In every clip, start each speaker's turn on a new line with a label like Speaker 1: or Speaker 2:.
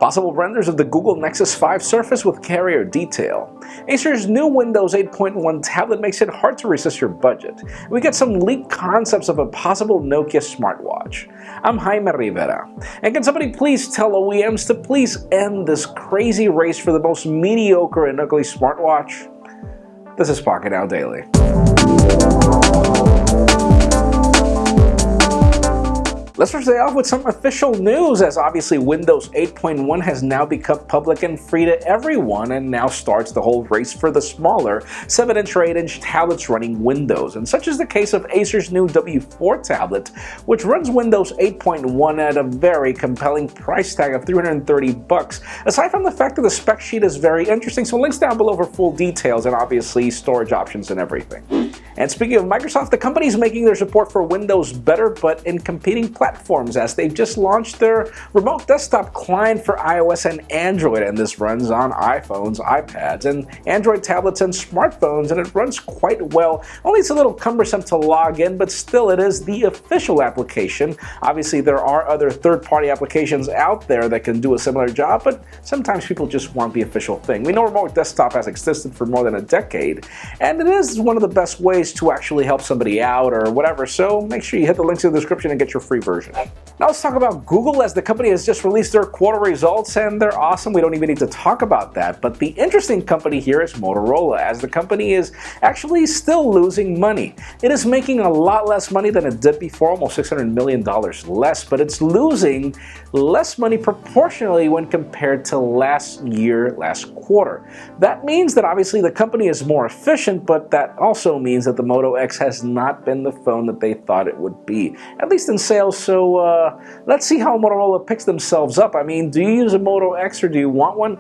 Speaker 1: Possible renders of the Google Nexus 5 Surface with carrier detail. Acer's new Windows 8.1 tablet makes it hard to resist your budget. We get some leaked concepts of a possible Nokia smartwatch. I'm Jaime Rivera. And can somebody please tell OEMs to please end this crazy race for the most mediocre and ugly smartwatch? This is Pocketnow Daily. Let's first start off with some official news, as obviously Windows 8.1 has now become public and free to everyone, and now starts the whole race for the smaller 7-inch or 8-inch tablets running Windows. And such is the case of Acer's new W4 tablet, which runs Windows 8.1 at a very compelling price tag of $330. Aside from the fact that the spec sheet is very interesting, so links down below for full details and obviously storage options and everything. And speaking of Microsoft, the company is making their support for Windows better, but in competing platforms, as they've just launched their remote desktop client for iOS and Android, and this runs on iPhones, iPads, and Android tablets and smartphones, and it runs quite well. Only it's a little cumbersome to log in, but still it is the official application. Obviously there are other third-party applications out there that can do a similar job, but sometimes people just want the official thing. We know remote desktop has existed for more than a decade, and it is one of the best ways to actually help somebody out or whatever, so make sure you hit the links in the description and get your free version. Now let's talk about Google, as the company has just released their quarter results, and they're awesome. We don't even need to talk about that. But the interesting company here is Motorola, as the company is actually still losing money. It is making a lot less money than it did before, almost $600 million less, but it's losing less money proportionally when compared to last quarter. That means that obviously the company is more efficient, but that also means that the Moto X has not been the phone that they thought it would be, at least in sales. So let's see how Motorola picks themselves up. I mean, do you use a Moto X or do you want one?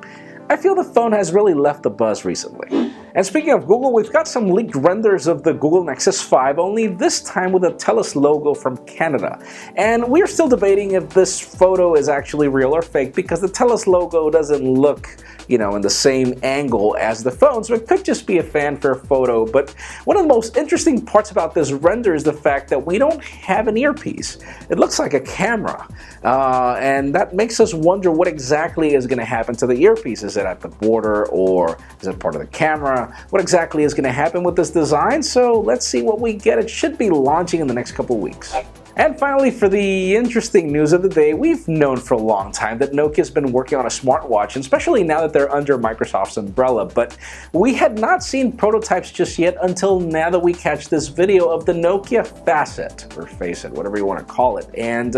Speaker 1: I feel the phone has really left the buzz recently. And speaking of Google, we've got some leaked renders of the Google Nexus 5, only this time with a Telus logo from Canada. And we're still debating if this photo is actually real or fake, because the Telus logo doesn't look, in the same angle as the phone, so it could just be a fanfare photo. But one of the most interesting parts about this render is the fact that we don't have an earpiece. It looks like a camera, and that makes us wonder what exactly is going to happen to the earpiece. Is it at the border, or is it part of the camera? What exactly is going to happen with this design? So let's see what we get. It should be launching in the next couple weeks. And finally, for the interesting news of the day, we've known for a long time that Nokia's been working on a smartwatch, and especially now that they're under Microsoft's umbrella, but we had not seen prototypes just yet until now that we catch this video of the Nokia Facet, or Facet, whatever you want to call it. And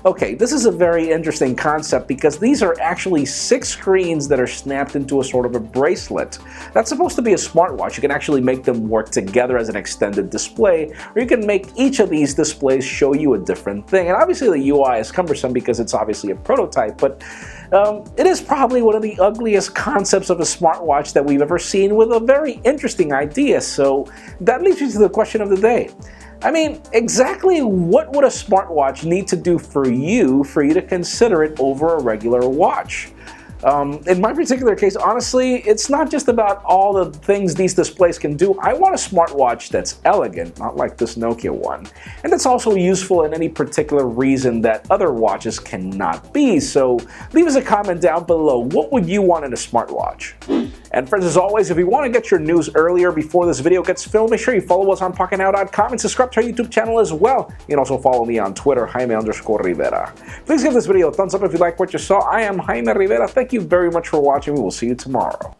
Speaker 1: okay, this is a very interesting concept, because these are actually 6 screens that are snapped into a sort of a bracelet. That's supposed to be a smartwatch. You can actually make them work together as an extended display, or you can make each of these displays show you a different thing. And obviously the UI is cumbersome because it's obviously a prototype, but it is probably one of the ugliest concepts of a smartwatch that we've ever seen, with a very interesting idea. So that leads me to the question of the day. I mean, exactly what would a smartwatch need to do for you to consider it over a regular watch? In my particular case, honestly, it's not just about all the things these displays can do. I want a smartwatch that's elegant, not like this Nokia one, and that's also useful in any particular reason that other watches cannot be. So leave us a comment down below. What would you want in a smartwatch? And friends, as always, if you want to get your news earlier before this video gets filmed, make sure you follow us on Pocketnow.com and subscribe to our YouTube channel as well. You can also follow me on Twitter, Jaime_Rivera. Please give this video a thumbs up if you like what you saw. I am Jaime Rivera. Thank you very much for watching. We will see you tomorrow.